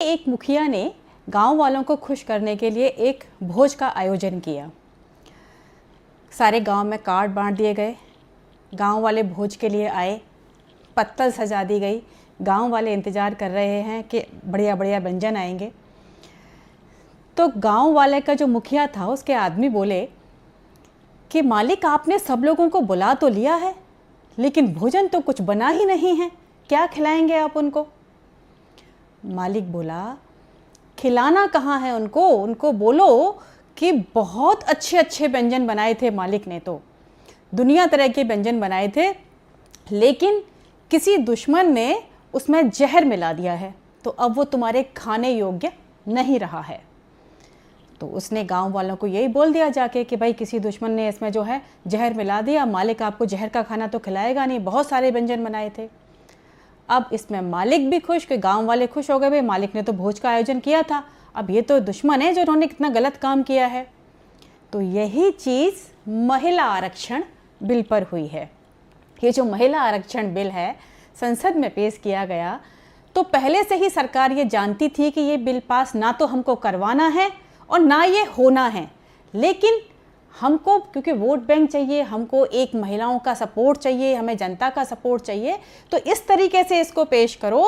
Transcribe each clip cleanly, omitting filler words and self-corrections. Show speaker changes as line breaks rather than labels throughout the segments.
एक मुखिया ने गांव वालों को खुश करने के लिए एक भोज का आयोजन किया। सारे गांव में कार्ड बांट दिए गए, गांव वाले भोज के लिए आए, पत्तल सजा दी गई। गांव वाले इंतज़ार कर रहे हैं कि बढ़िया बढ़िया व्यंजन आएंगे। तो गांव वाले का जो मुखिया था उसके आदमी बोले कि मालिक, आपने सब लोगों को बुला तो लिया है, लेकिन भोजन तो कुछ बना ही नहीं है, क्या खिलाएंगे आप उनको? मालिक बोला, खिलाना कहाँ है उनको, उनको बोलो कि बहुत अच्छे अच्छे व्यंजन बनाए थे मालिक ने, तो दुनिया तरह के व्यंजन बनाए थे, लेकिन किसी दुश्मन ने उसमें जहर मिला दिया है, तो अब वो तुम्हारे खाने योग्य नहीं रहा है। तो उसने गांव वालों को यही बोल दिया जाके कि भाई किसी दुश्मन ने इसमें जो है जहर मिला दिया, मालिक आपको जहर का खाना तो खिलाएगा नहीं, बहुत सारे व्यंजन बनाए थे। अब इसमें मालिक भी खुश कि गांव वाले खुश हो गए, भाई मालिक ने तो भोज का आयोजन किया था, अब ये तो दुश्मन है जो इन्होंने कितना गलत काम किया है। तो यही चीज़ महिला आरक्षण बिल पर हुई है। ये जो महिला आरक्षण बिल है संसद में पेश किया गया, तो पहले से ही सरकार ये जानती थी कि ये बिल पास ना तो हमको करवाना है और ना ये होना है, लेकिन हमको क्योंकि वोट बैंक चाहिए, हमको एक महिलाओं का सपोर्ट चाहिए, हमें जनता का सपोर्ट चाहिए, तो इस तरीके से इसको पेश करो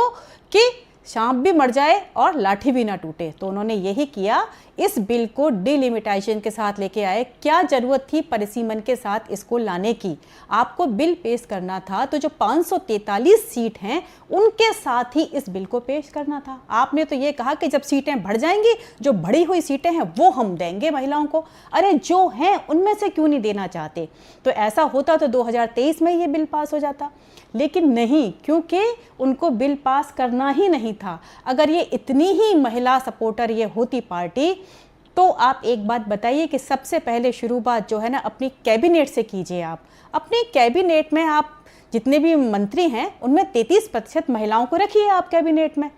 कि सांप भी मर जाए और लाठी भी ना टूटे। तो उन्होंने यही किया, इस बिल को डिलिमिटेशन के साथ लेके आए। क्या जरूरत थी परिसीमन के साथ इसको लाने की? आपको बिल पेश करना था तो जो 543 सीट हैं उनके साथ ही इस बिल को पेश करना था। आपने तो ये कहा कि जब सीटें बढ़ जाएंगी, जो बढ़ी हुई सीटें हैं वो हम देंगे महिलाओं को। अरे जो हैं उनमें से क्यों नहीं देना चाहते? तो ऐसा होता तो 2023 में ये बिल पास हो जाता, लेकिन नहीं, क्योंकि उनको बिल पास करना ही नहीं था। अगर ये इतनी ही महिला सपोर्टर ये होती पार्टी, तो आप एक बात बताइए कि सबसे पहले शुरुआत जो है ना अपनी कैबिनेट से कीजिए। आप अपने कैबिनेट में आप जितने भी मंत्री हैं उनमें 33% महिलाओं को रखिए आप कैबिनेट में।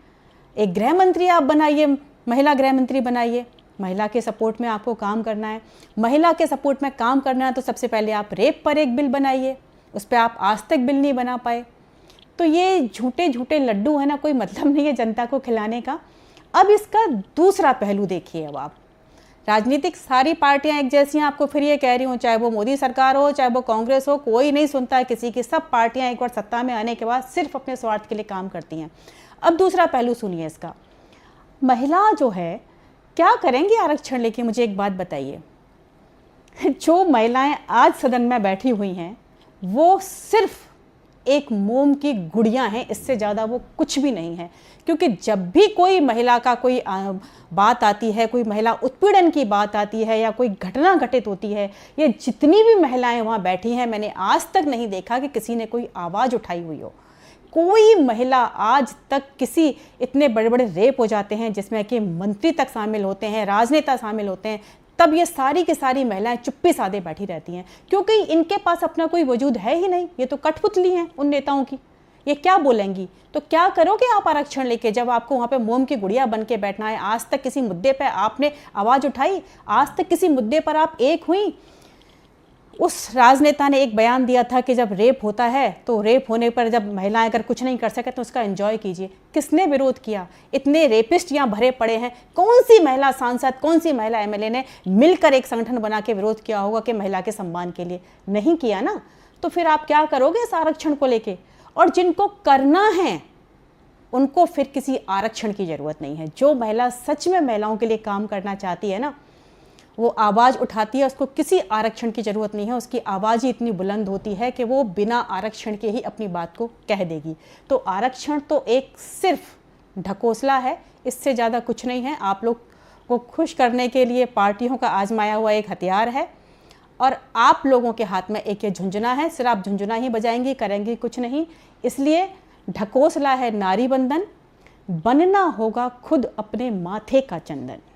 एक गृह मंत्री आप बनाइए, महिला गृह मंत्री बनाइए। महिला के सपोर्ट में आपको काम करना है। महिला के सपोर्ट में काम करना है तो सबसे पहले आप रेप पर एक बिल बनाइए, उस पर आप आज तक बिल नहीं बना पाए। तो ये झूठे झूठे लड्डू है ना, कोई मतलब नहीं है जनता को खिलाने का। अब इसका दूसरा पहलू देखिए। अब आप राजनीतिक सारी पार्टियां एक जैसी हैं, आपको फिर ये कह रही हूँ, चाहे वो मोदी सरकार हो चाहे वो कांग्रेस हो, कोई नहीं सुनता है किसी की। सब पार्टियां एक बार सत्ता में आने के बाद सिर्फ अपने स्वार्थ के लिए काम करती हैं। अब दूसरा पहलू सुनिए इसका। महिला जो है क्या करेंगी आरक्षण लेके, मुझे एक बात बताइए। जो महिलाएं आज सदन में बैठी हुई हैं वो सिर्फ एक मोम की गुड़ियां हैं, इससे ज़्यादा वो कुछ भी नहीं है। क्योंकि जब भी कोई महिला का कोई बात आती है, कोई महिला उत्पीड़न की बात आती है या कोई घटना घटित होती है, ये जितनी भी महिलाएं वहाँ बैठी हैं, मैंने आज तक नहीं देखा कि किसी ने कोई आवाज़ उठाई हुई हो। कोई महिला आज तक किसी, इतने बड़े बड़े रेप हो जाते हैं जिसमें कि मंत्री तक शामिल होते हैं, राजनेता शामिल होते हैं, तब ये सारी की सारी महिलाएं चुप्पी साधे बैठी रहती हैं, क्योंकि इनके पास अपना कोई वजूद है ही नहीं। ये तो कठपुतली हैं उन नेताओं की, ये क्या बोलेंगी? तो क्या करोगे आप आरक्षण लेके जब आपको वहाँ पे मोम की गुड़िया बन के बैठना है? आज तक किसी मुद्दे पे आपने आवाज़ उठाई? आज तक किसी मुद्दे पर आप एक हुई? उस राजनेता ने एक बयान दिया था कि जब रेप होता है तो रेप होने पर जब महिलाएं अगर कुछ नहीं कर सके तो उसका एंजॉय कीजिए। किसने विरोध किया? इतने रेपिस्ट यहाँ भरे पड़े हैं, कौन सी महिला सांसद, कौन सी महिला एमएलए ने मिलकर एक संगठन बना के विरोध किया होगा कि महिला के सम्मान के लिए? नहीं किया ना। तो फिर आप क्या करोगे इस आरक्षण को लेके? और जिनको करना है उनको फिर किसी आरक्षण की जरूरत नहीं है। जो महिला सच में महिलाओं के लिए काम करना चाहती है ना, वो आवाज़ उठाती है, उसको किसी आरक्षण की ज़रूरत नहीं है। उसकी आवाज़ ही इतनी बुलंद होती है कि वो बिना आरक्षण के ही अपनी बात को कह देगी। तो आरक्षण तो एक सिर्फ ढकोसला है, इससे ज़्यादा कुछ नहीं है। आप लोग को खुश करने के लिए पार्टियों का आजमाया हुआ एक हथियार है, और आप लोगों के हाथ में एक ये झुंझुना है, सिर्फ आप झुंझुना ही बजाएंगी, करेंगी कुछ नहीं। इसलिए ढकोसला है नारी बंधन, बनना होगा खुद अपने माथे का चंदन।